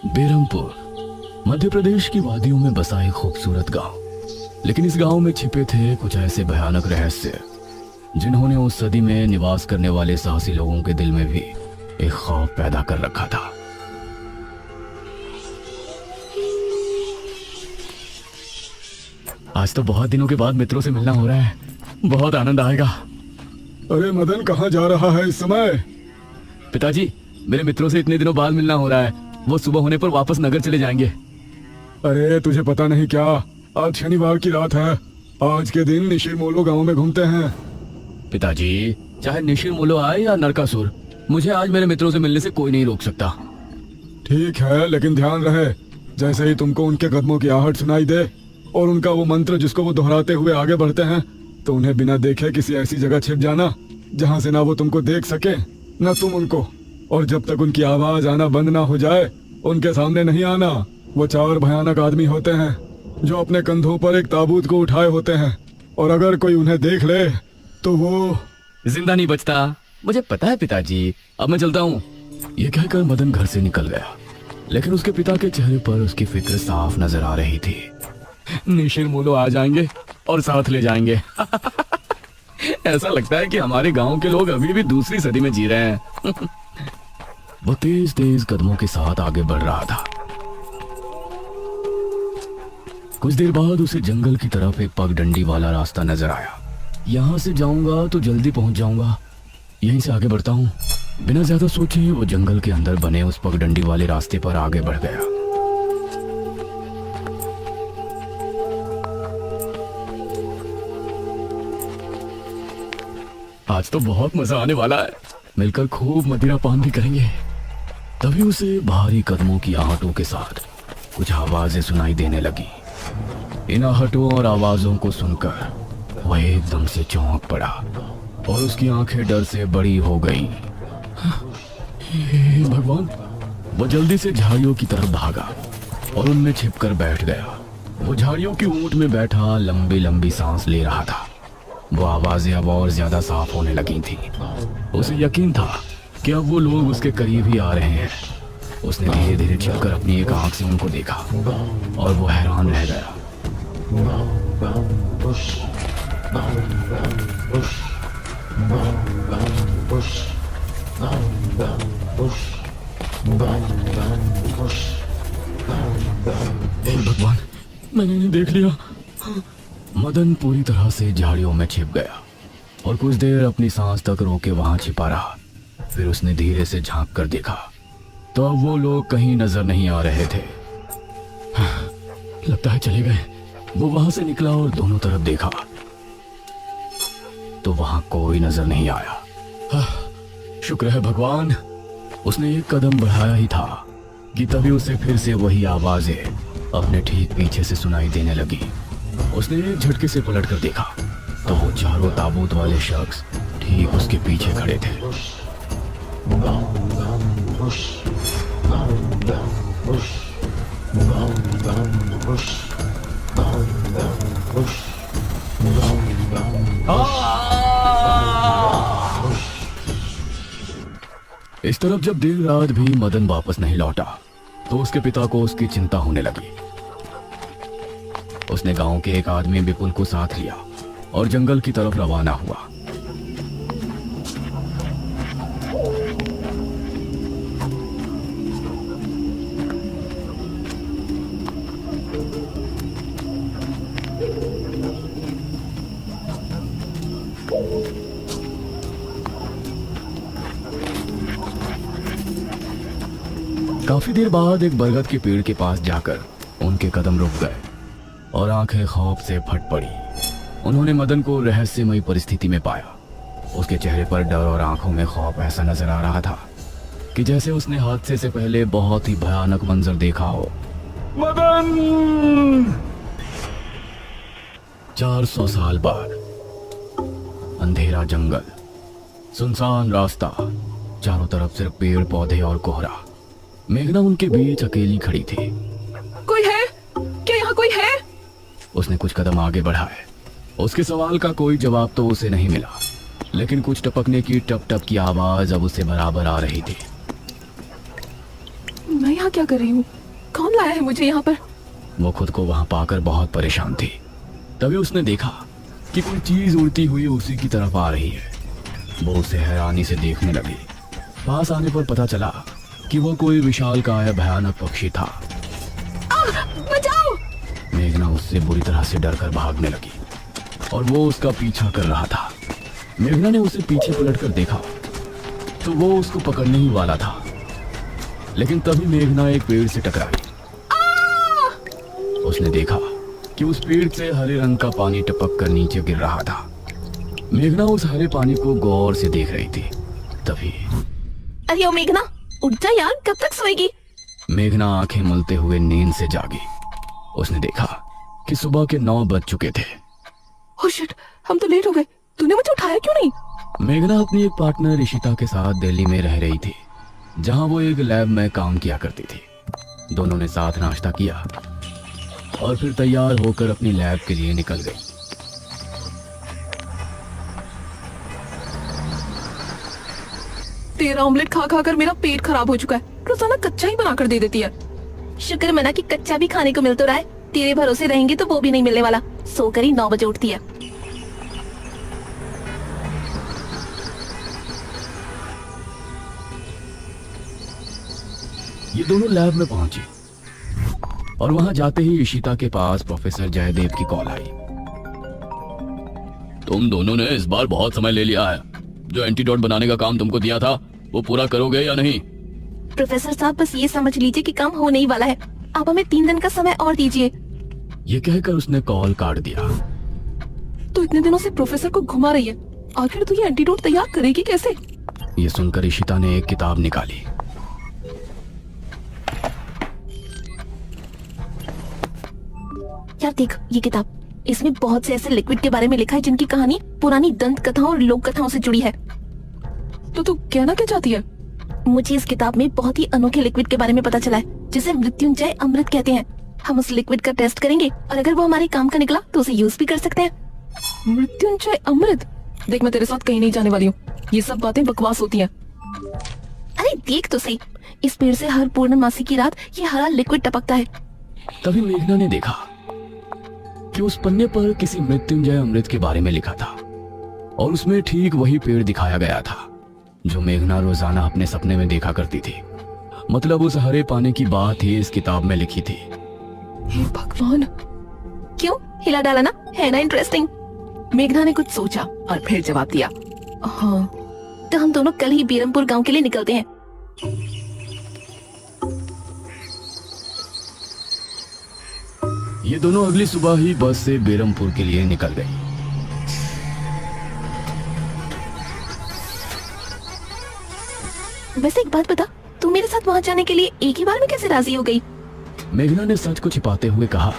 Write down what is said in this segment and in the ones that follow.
बेरमपुर मध्य प्रदेश की वादियों में बसा एक खूबसूरत गांव। लेकिन इस गांव में छिपे थे कुछ ऐसे भयानक रहस्य जिन्होंने उस सदी में निवास करने वाले साहसी लोगों के दिल में भी एक खौफ पैदा कर रखा था। आज तो बहुत दिनों के बाद मित्रों से मिलना हो रहा है, बहुत आनंद आएगा। अरे मदन, कहाँ जा रहा है इस समय? पिताजी, मेरे मित्रों से इतने दिनों बाद मिलना हो रहा है। वो सुबह होने पर वापस नगर चले जाएंगे। अरे तुझे पता नहीं क्या, आज शनिवार की रात है। आज के दिन निशिर मोलो गांव में घूमते हैं। पिताजी, चाहे निशिर मोलो आए या नरकासुर, मुझे आज मेरे मित्रों से मिलने से कोई नहीं रोक सकता। ठीक है, लेकिन ध्यान रहे, जैसे ही तुमको उनके कदमों की आहट सुनाई दे और उनका वो मंत्र जिसको वो दोहराते हुए आगे बढ़ते हैं, तो उन्हें बिना देखे किसी ऐसी जगह छिप जाना जहाँ से ना वो तुमको देख सके ना तुम उनको। और जब तक उनकी आवाज आना बंद ना हो जाए, उनके सामने नहीं आना। वो 4 भयानक आदमी होते हैं जो अपने कंधों पर एक ताबूत को उठाए होते हैं, और अगर कोई उन्हें देख ले तो वो जिंदा नहीं बचता। मुझे पता है पिताजी, अब मैं चलता हूँ। ये कहकर मदन घर से निकल गया, लेकिन उसके पिता के चेहरे पर उसकी फिक्र साफ नजर आ रही थी। निशिर मोलो आ जाएंगे और साथ ले जाएंगे। ऐसा लगता है कि हमारे गांव के लोग अभी भी दूसरी सदी में जी रहे हैं। वो तेज तेज कदमों के साथ आगे बढ़ रहा था। कुछ देर बाद उसे जंगल की तरफ एक पगडंडी वाला रास्ता नजर आया। यहाँ से जाऊंगा तो जल्दी पहुंच जाऊंगा, यहीं से आगे बढ़ता हूँ। बिना ज्यादा सोचे वो जंगल के अंदर बने उस पगडंडी वाले रास्ते पर आगे बढ़ गया। आज तो बहुत मजा आने वाला है, मिलकर खूब मदिरा पान भी करेंगे। तभी उसे भारी कदमों की आहटों के साथ कुछ आवाजें सुनाई देने लगी। इन आहटों और आवाजों को सुनकर वह एकदम से चौंक पड़ा और उसकी आंखें डर से बड़ी हो गईं। हे भगवान! वो जल्दी से झाड़ियों की तरफ भागा और उनमें छिपकर बैठ गया। वो झाड़ियों की ऊंट में बैठा लंबी लंबी सांस ले रहा था। वो आवाजें अब और ज्यादा साफ होने लगी थी। उसे यकीन था कि अब वो लोग उसके करीब ही आ रहे हैं। उसने धीरे धीरे छिपकर अपनी एक आंख से उनको देखा और वो हैरान रह गया। हे भगवान, मैंने इन्हें देख लिया। मदन पूरी तरह से झाड़ियों में छिप गया और कुछ देर अपनी सांस तक रोके वहां छिपा रहा। फिर उसने धीरे से झांक कर देखा तो अब वो लोग कहीं नजर नहीं आ रहे थे। लगता है चले गए। वो वहां से निकला और दोनों तरफ देखा तो वहां कोई नजर नहीं आया। शुक्र है भगवान। उसने एक कदम बढ़ाया ही था कि तभी उसे फिर से वही आवाजें अपने ठीक पीछे से सुनाई देने लगी। उसने एक झटके से पलट कर देखा तो वो चारों ताबूत वाले शख्स ठीक उसके पीछे खड़े थे। इस तरफ जब देर रात भी मदन वापस नहीं लौटा तो उसके पिता को उसकी चिंता होने लगी। उसने गांव के एक आदमी विपुल को साथ लिया और जंगल की तरफ रवाना हुआ। काफी देर बाद एक बरगद के पेड़ के पास जाकर उनके कदम रुक गए और आंखें खौफ से फट पड़ी। उन्होंने मदन को रहस्यमयी परिस्थिति में पाया। उसके चेहरे पर डर और आंखों में खौफ ऐसा नजर आ रहा था कि जैसे उसने हादसे से पहले बहुत ही भयानक मंजर देखा हो। मदन! 400 साल बाद अंधेरा जंगल, सुनसान रास्ता, चारों तरफ सिर्फ पेड़ पौधे और कोहरा। मेघना उनके बीच अकेली खड़ी थी। कोई है? क्या यहाँ कोई है? उसने कुछ कदम आगे बढ़ाए। उसके सवाल का कोई जवाब तो उसे नहीं मिला, लेकिन कुछ टपकने की टप टप की आवाज अब उसे बराबर आ रही थी। मैं यहाँ क्या कर रही हूँ? कौन लाया है मुझे यहाँ पर? वो खुद को वहां पाकर बहुत परेशान थी। तभी उसने देखा कि कोई चीज उड़ती हुई उसी की तरफ आ रही है। वो उसे हैरानी से देखने लगी। पास आने पर पता चला कि वो कोई विशालकाय भयानक पक्षी था। बचाओ! मेघना उससे बुरी तरह से डरकर भागने लगी और वो उसका पीछा कर रहा था। मेघना ने उसे पीछे पलटकर देखा तो वो उसको पकड़ने ही वाला था, लेकिन तभी मेघना एक पेड़ से टकराई। उसने देखा कि उस पेड़ से हरे रंग का पानी टपक कर नीचे गिर रहा था। मेघना उस हरे पानी को गौर से देख रही थी। तभी अरे ओ मेघना, उठ जा यार, कब तक सोएगी? मेघना आंखें मलते हुए नींद से जागी। उसने देखा कि सुबह के 9 बज चुके थे। ओह शिट, हम तो लेट हो गए। तूने मुझे उठाया क्यों नहीं? मेघना अपनी एक पार्टनर ऋषिता के साथ दिल्ली में रह रही थी, जहां वो एक लैब में काम किया करती थी। दोनों ने साथ नाश्ता किया और फिर तैयार होकर अपनी लैब के लिए निकल गई। तेरा ऑमलेट खा खा कर मेरा पेट खराब हो चुका है। रोजाना कच्चा ही बनाकर दे देती है। शुक्र मना कि कच्चा भी खाने को मिल तो रहा है। तेरे भरोसे रहेंगे तो वो भी नहीं मिलने वाला। सोकर ही 9 बजे उठती है। ये दोनों लैब में पहुंची और वहां जाते ही ईशिता के पास प्रोफेसर जयदेव की कॉल आई। तुम दोनों ने इस बार बहुत समय ले लिया है। जो एंटीडोट बनाने का काम तुमको दिया था वो पूरा करोगे या नहीं? प्रोफेसर साहब, बस ये समझ लीजिए कि काम होने ही वाला है। आप हमें 3 दिन का समय और दीजिए। ये कहकर उसने कॉल काट दिया। तो इतने दिनों से प्रोफेसर को घुमा रही है। आखिर तू ये एंटीडोट तैयार करेगी कैसे? ये सुनकर ईशिता ने एक किताब निकाली। यार देख ये किताब, इसमें बहुत से ऐसे लिक्विड के बारे में लिखा है जिनकी कहानी पुरानी दंत कथाओं और लोक कथाओं से जुड़ी है। तो तू कहना क्या चाहती है? मुझे इस किताब में बहुत ही अनोखे लिक्विड के बारे में पता चला है जिसे मृत्युंजय अमृत कहते हैं। हम उस लिक्विड का टेस्ट करेंगे और अगर वो हमारे काम का निकला तो उसे यूज भी कर सकते हैं। मृत्युंजय अमृत? देख मैं तेरे साथ कहीं नहीं जाने वाली हूँ। ये सब बातें बकवास होती हैं। अरे देख तो सही, इस पेड़ से हर पूर्णमासी की रात ये हरा लिक्विड टपकता है। तभी मेघना ने देखा कि उस पन्ने पर किसी मृत्युंजय अमृत के बारे में लिखा था और उसमें ठीक वही पेड़ दिखाया गया था जो मेघना रोजाना अपने सपने में देखा करती थी। मतलब उस हरे पानी की बात ही इस किताब में लिखी थी। हे भगवान, क्यों हिला डाला ना? है ना इंटरेस्टिंग? मेघना ने कुछ सोचा और फिर जवाब दिया, हाँ तो हम दोनों कल ही बीरमपुर गांव के लिए निकलते हैं। ये दोनों अगली सुबह ही बस से बेरमपुर के लिए निकल गई। वैसे एक बात बता, तू मेरे साथ वहाँ जाने के लिए एक ही बार में कैसे राजी हो गई? मेघना ने सच को छिपाते हुए कहा,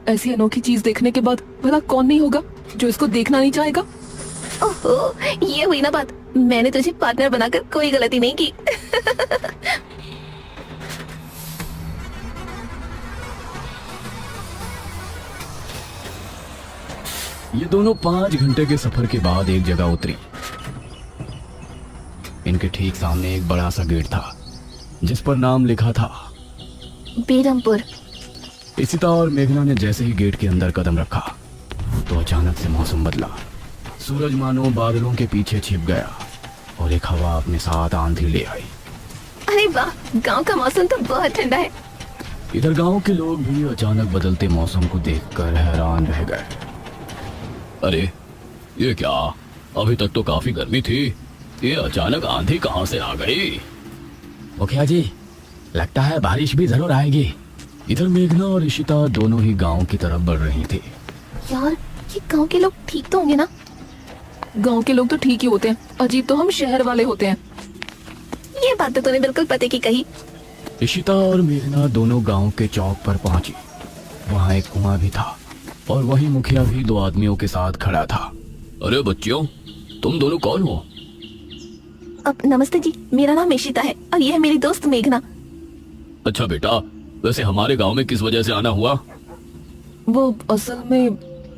ऐसी अनोखी चीज देखने के बाद भला कौन नहीं होगा जो इसको देखना नहीं चाहेगा? ओहो, ये हुई ना बात। मैंने तुझे पार्टनर बनाकर कोई गलती नहीं की। ये दोनों 5 घंटे के सफर के बाद एक जगह उतरी। इनके ठीक सामने एक बड़ा सा गेट था जिस पर नाम लिखा था बीरमपुर। ईशिता और मेघना ने जैसे ही गेट के अंदर कदम रखा तो अचानक से मौसम बदला। सूरज मानो बादलों के पीछे छिप गया और एक हवा अपने साथ आंधी ले आई। अरे वाह, गांव का मौसम तो बहुत ठंडा है। इधर गांव के लोग भी अचानक बदलते मौसम को देखकर हैरान रह गए। अरे ये क्या, अभी तक तो काफी गर्मी थी, ये अचानक आंधी कहां से आ गई? मुखिया जी, लगता है बारिश भी जरूर आएगी। इधर मेघना और ईशिता दोनों ही गांव की तरफ बढ़ रही थी। यार ये गांव के लोग ठीक तो होंगे ना? गांव के लोग तो ठीक ही होते हैं, अजीब तो हम शहर वाले होते हैं। ये बात तो तूने बिल्कुल पते की कही। ईशिता और मेघना दोनों गांव के चौक पर पहुंची। वहां एक कुआं भी था और वही मुखिया भी 2 आदमियों के साथ खड़ा था। अरे बच्चियों, तुम दोनों कौन हो? अब नमस्ते जी, मेरा नाम ईशिता है और ये है मेरी दोस्त मेघना। अच्छा बेटा, वैसे हमारे गांव में किस वजह से आना हुआ? वो असल में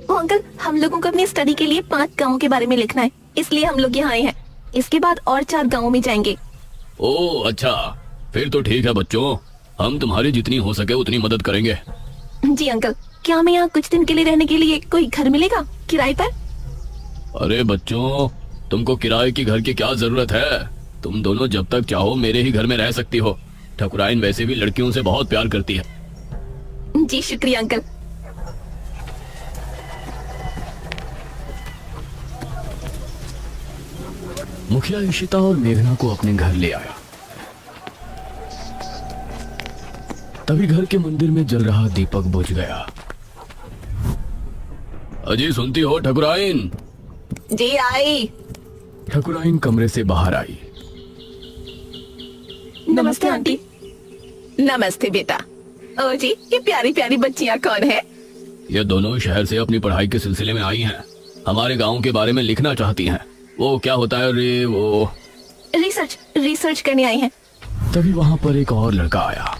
वो अंकल, हम लोगों को अपनी स्टडी के लिए 5 गांवों के बारे में लिखना है, इसलिए हम लोग यहाँ आए हैं। इसके बाद और 4 गांवों में जाएंगे। ओह अच्छा, फिर तो ठीक है बच्चों, हम तुम्हारी जितनी हो सके उतनी मदद करेंगे। जी अंकल, क्या हमें यहाँ कुछ दिन के लिए रहने के लिए कोई घर मिलेगा किराए पर? अरे बच्चों, तुमको किराए की घर की क्या जरूरत है? तुम दोनों जब तक चाहो मेरे ही घर में रह सकती हो। ठकुराइन वैसे भी लड़कियों से बहुत प्यार करती है। जी शुक्रिया अंकल। मुखिया इशिता और मेघना को अपने घर ले आया। तभी घर के मंदिर में जल रहा दीपक बुझ गया। अजी सुनती हो ठकुराइन? जी आई। ठकुराइन कमरे से बाहर आई। नमस्ते आंटी। नमस्ते बेटा। ओ जी, ये प्यारी प्यारी बच्चियां कौन है? ये दोनों शहर से अपनी पढ़ाई के सिलसिले में आई हैं। हमारे गांव के बारे में लिखना चाहती हैं। वो क्या होता है रे, वो रिसर्च करने आई हैं। तभी वहां पर एक और लड़का आया।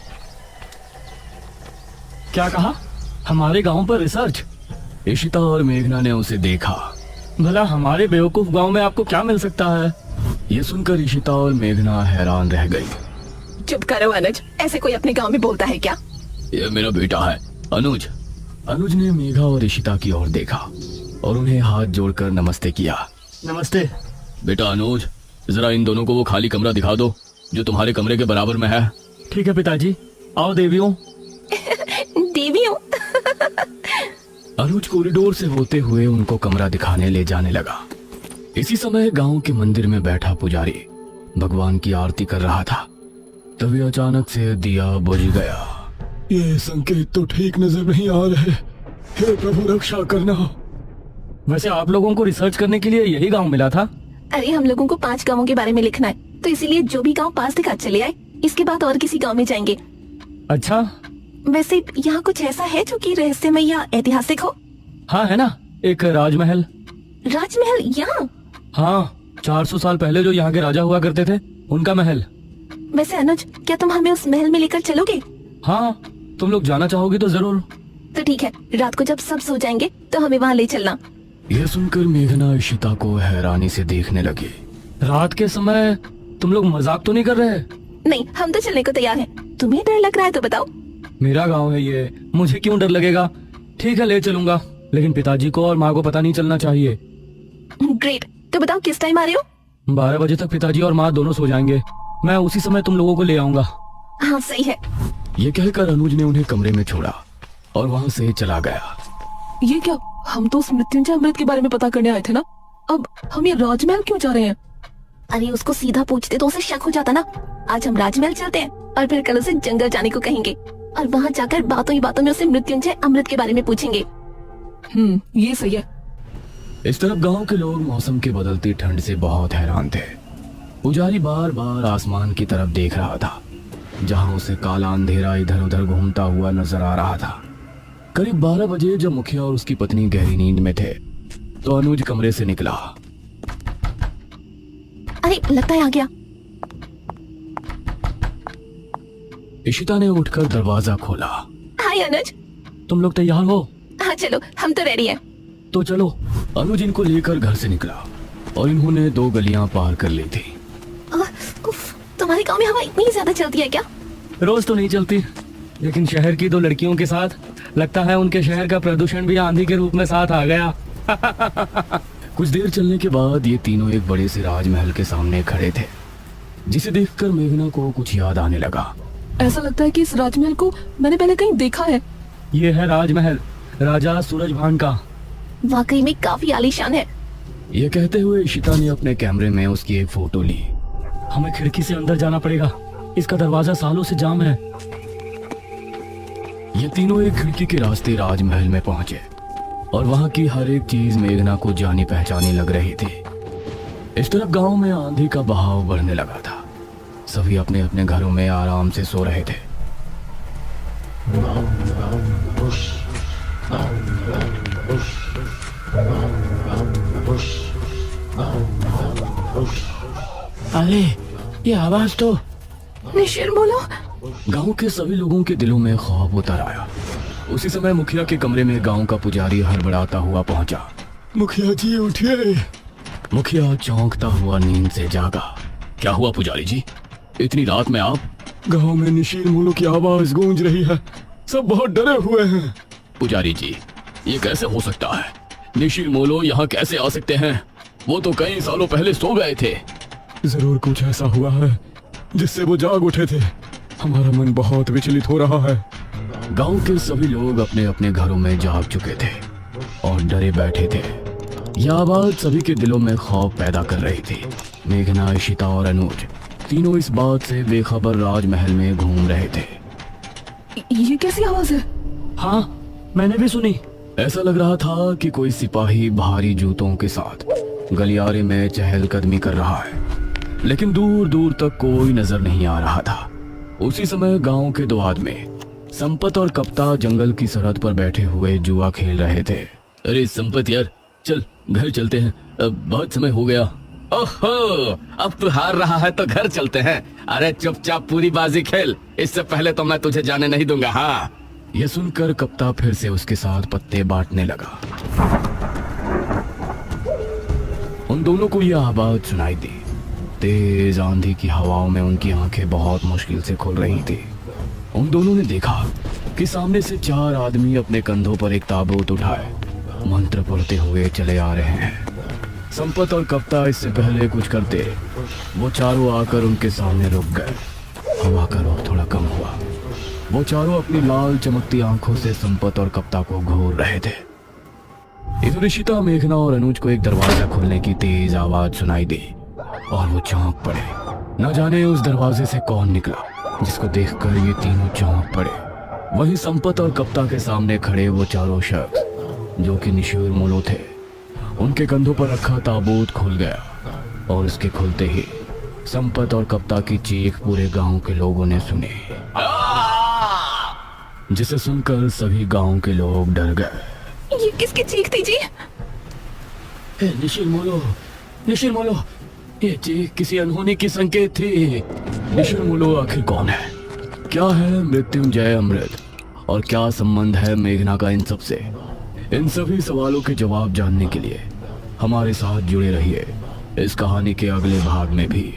क्या कहा? हमारे गांव पर रिसर्च? इशिता और मेघना ने उसे देखा। भला हमारे बेवकूफ गांव में आपको क्या मिल सकता है? ये सुनकर इशिता और मेघना हैरान रह गई। चुप करो अनुज, ऐसे कोई अपने गांव में बोलता है क्या? ये मेरा बेटा है अनुज। अनुज ने मेघा और इशिता की ओर देखा और उन्हें हाथ जोड़कर नमस्ते किया। नमस्ते बेटा अनुज, जरा इन दोनों को वो खाली कमरा दिखा दो जो तुम्हारे कमरे के बराबर में है। ठीक है पिताजी, आओ देवियों। देवियों? अनुज कॉरिडोर से होते हुए उनको कमरा दिखाने ले जाने लगा। इसी समय गांव के मंदिर में बैठा पुजारी भगवान की आरती कर रहा था। तभी अचानक से दिया बुझ गया। ये संकेत तो ठीक नजर नहीं आ रहे। हे प्रभु रक्षा करना। वैसे आप लोगों को रिसर्च करने के लिए यही गांव मिला था? अरे हम लोगों को 5 गांवों के बारे में लिखना है, तो इसीलिए जो भी गांव पास दिखा चले आए। इसके बाद और किसी गांव में जाएंगे। अच्छा, वैसे यहाँ कुछ ऐसा है जो कि रहस्यमय या ऐतिहासिक हो? हाँ है ना, एक राजमहल। राजमहल यहाँ? हाँ, 400 साल पहले जो यहाँ के राजा हुआ करते थे, उनका महल। वैसे अनुज, क्या तुम हमें उस महल में लेकर चलोगे? हाँ, तुम लोग जाना चाहोगे तो जरूर। तो ठीक है, रात को जब सब सो जाएंगे तो हमें वहाँ ले चलना। यह सुनकर मेघना इशिता को हैरानी से देखने लगी। रात के समय तुम लोग मजाक तो नहीं कर रहे? नहीं, हम तो चलने को तैयार हैं। तुम्हें डर लग रहा है तो बताओ। मेरा गांव है ये, मुझे क्यों डर लगेगा? ठीक है, ले चलूंगा, लेकिन पिताजी को और माँ को पता नहीं चलना चाहिए। ग्रेट, तो बताओ किस टाइम आ रहे हो? 12 बजे तक पिताजी और माँ दोनों सो जाएंगे। मैं उसी समय तुम लोगों को ले आऊंगा। हाँ सही है। ये कहकर अनुज ने उन्हें कमरे में छोड़ा और वहाँ से चला गया। ये क्या? हम तो उस मृत्युंजय अमृत के बारे में पता करने आए थे ना। अब हम ये राजमहल क्यों जा रहे हैं? अरे उसको सीधा पूछते तो उसे शक हो जाता ना। आज हम राजमहल चलते हैं और फिर कल उसे जंगल जाने को कहेंगे और वहाँ जाकर बातों ही बातों में उसे मृत्युंजय अमृत के बारे में पूछेंगे। ये सही है। इस तरफ गांव के लोग मौसम की बदलती ठंड से बहुत हैरान थे। पुजारी बार बार आसमान की तरफ देख रहा था, जहां उसे काला अंधेरा इधर उधर घूमता हुआ नजर आ रहा था। करीब 12 बजे जब मुखिया और उसकी पत्नी गहरी नींद में थे, तो अनुज कमरे से निकला। अरे लगता है आ गया। इशिता ने उठकर दरवाजा खोला। हाय अनुज। तुम लोग तैयार हो? हाँ चलो, हम तो रेडी हैं। तो चलो। अनुज इनको लेकर घर से निकला और इन्होंने 2 गलियां पार कर ली थी। उफ, तुम्हारे गांव में हवा इतनी ज्यादा चलती है क्या? रोज तो नहीं चलती, लेकिन शहर की 2 लड़कियों के साथ लगता है उनके शहर का प्रदूषण भी आंधी के रूप में साथ आ गया। कुछ देर चलने के बाद ये तीनों एक बड़े से राजमहल के सामने खड़े थे, जिसे देखकर मेघना को कुछ याद आने लगा। ऐसा लगता है कि इस राजमहल को मैंने पहले कहीं देखा है। ये है राजमहल, राजा सूरजभान का। वाकई में काफी आलीशान है। ये कहते हुए इशिता ने अपने कैमरे में उसकी एक फोटो ली। हमें खिड़की से अंदर जाना पड़ेगा, इसका दरवाजा सालों से जाम है। ये तीनों एक खिड़की के रास्ते राजमहल में पहुंचे और वहां की हर एक चीज मेघना को जानी पहचानी लग रही थी। इस तरफ गांव में आंधी का बहाव बढ़ने लगा था। सभी अपने अपने घरों में आराम से सो रहे थे। अरे ये आवाज तो। निशिर बोलो। गांव के सभी लोगों के दिलों में खौफ उतर आया। उसी समय मुखिया के कमरे में गांव का पुजारी हड़बड़ाता हुआ पहुंचा। मुखिया जी उठिए। मुखिया चौंकता हुआ नींद से जागा। क्या हुआ पुजारी जी, इतनी रात में आप? गांव में निशील मोलो की आवाज गूंज रही है। सब बहुत डरे हुए हैं। पुजारी जी, ये कैसे हो सकता है? निशिल मोलो यहाँ कैसे आ सकते हैं? वो तो कई सालों पहले सो गए थे। जरूर कुछ ऐसा हुआ है जिससे वो जाग उठे थे। हमारा मन बहुत विचलित हो रहा है। गांव के सभी लोग अपने अपने घरों में जाग चुके थे और डरे बैठे थे। यह आवाज सभी के दिलों में खौफ पैदा कर रही थी। मेघना, इशिता और अनुज तीनों इस बात से बेखबर राजमहल में घूम रहे थे। ये कैसी आवाज है? हाँ, मैंने भी सुनी। ऐसा लग रहा था कि कोई सिपाही भारी जूतों के साथ गलियारे में चहलकदमी कर रहा है, लेकिन दूर दूर तक कोई नजर नहीं आ रहा था। उसी समय गांव के दो आदमी संपत और कप्ता जंगल की सरहद पर बैठे हुए जुआ खेल रहे थे। अरे संपत यार, चल घर चलते हैं, अब बहुत समय हो गया। ओहो, अब तू हार रहा है तो घर चलते हैं। अरे चुपचाप पूरी बाजी खेल, इससे पहले तो मैं तुझे जाने नहीं दूंगा। हाँ। यह सुनकर कप्ता फिर से उसके साथ पत्ते बांटने लगा। उन दोनों को यह आवाज सुनाई दी। तेज आंधी की हवाओं में उनकी आंखें बहुत मुश्किल से खुल रही थी। उन दोनों ने देखा कि सामने से चार आदमी अपने कंधों पर एक ताबूत उठाए मंत्र पढ़ते हुए चले आ रहे हैं। संपत और कप्ता इससे पहले कुछ करते, वो चारों आकर उनके सामने रुक गए। हवा का रुख थोड़ा कम हुआ। वो चारों अपनी लाल चमकती आंखों से संपत और कप्ता को घूर रहे थे। इधर इशिता, मेघना और अनुज को एक दरवाजा खुलने की तेज आवाज सुनाई दी और वो चौंक पड़े। न जाने उस दरवाजे से कौन निकला, जिसको देखकर ये तीनों चौंक पड़े। वहीं संपत और कप्ता के सामने खड़े वो चारों शख्स जो कि निशिल मोलो थे, उनके कंधों पर रखा ताबूत खुल गया और उसके खुलते ही संपत और कप्ता की चीख पूरे गांव के लोगों ने सुनी, जिसे सुनकर सभी गांव के लोग डर गए। ये किसकी चीख थी जी? निशिल मोलो, निशिल मोलो, ये चीख किसी अनहोनी की संकेत थी। निशिल मोलो आखिर कौन है? क्या है मृत्युंजय अमृत? और क्या संबंध है मेघना का इन सब से? इन सभी सवालों के जवाब जानने के लिए हमारे साथ जुड़े रहिए इस कहानी के अगले भाग में भी।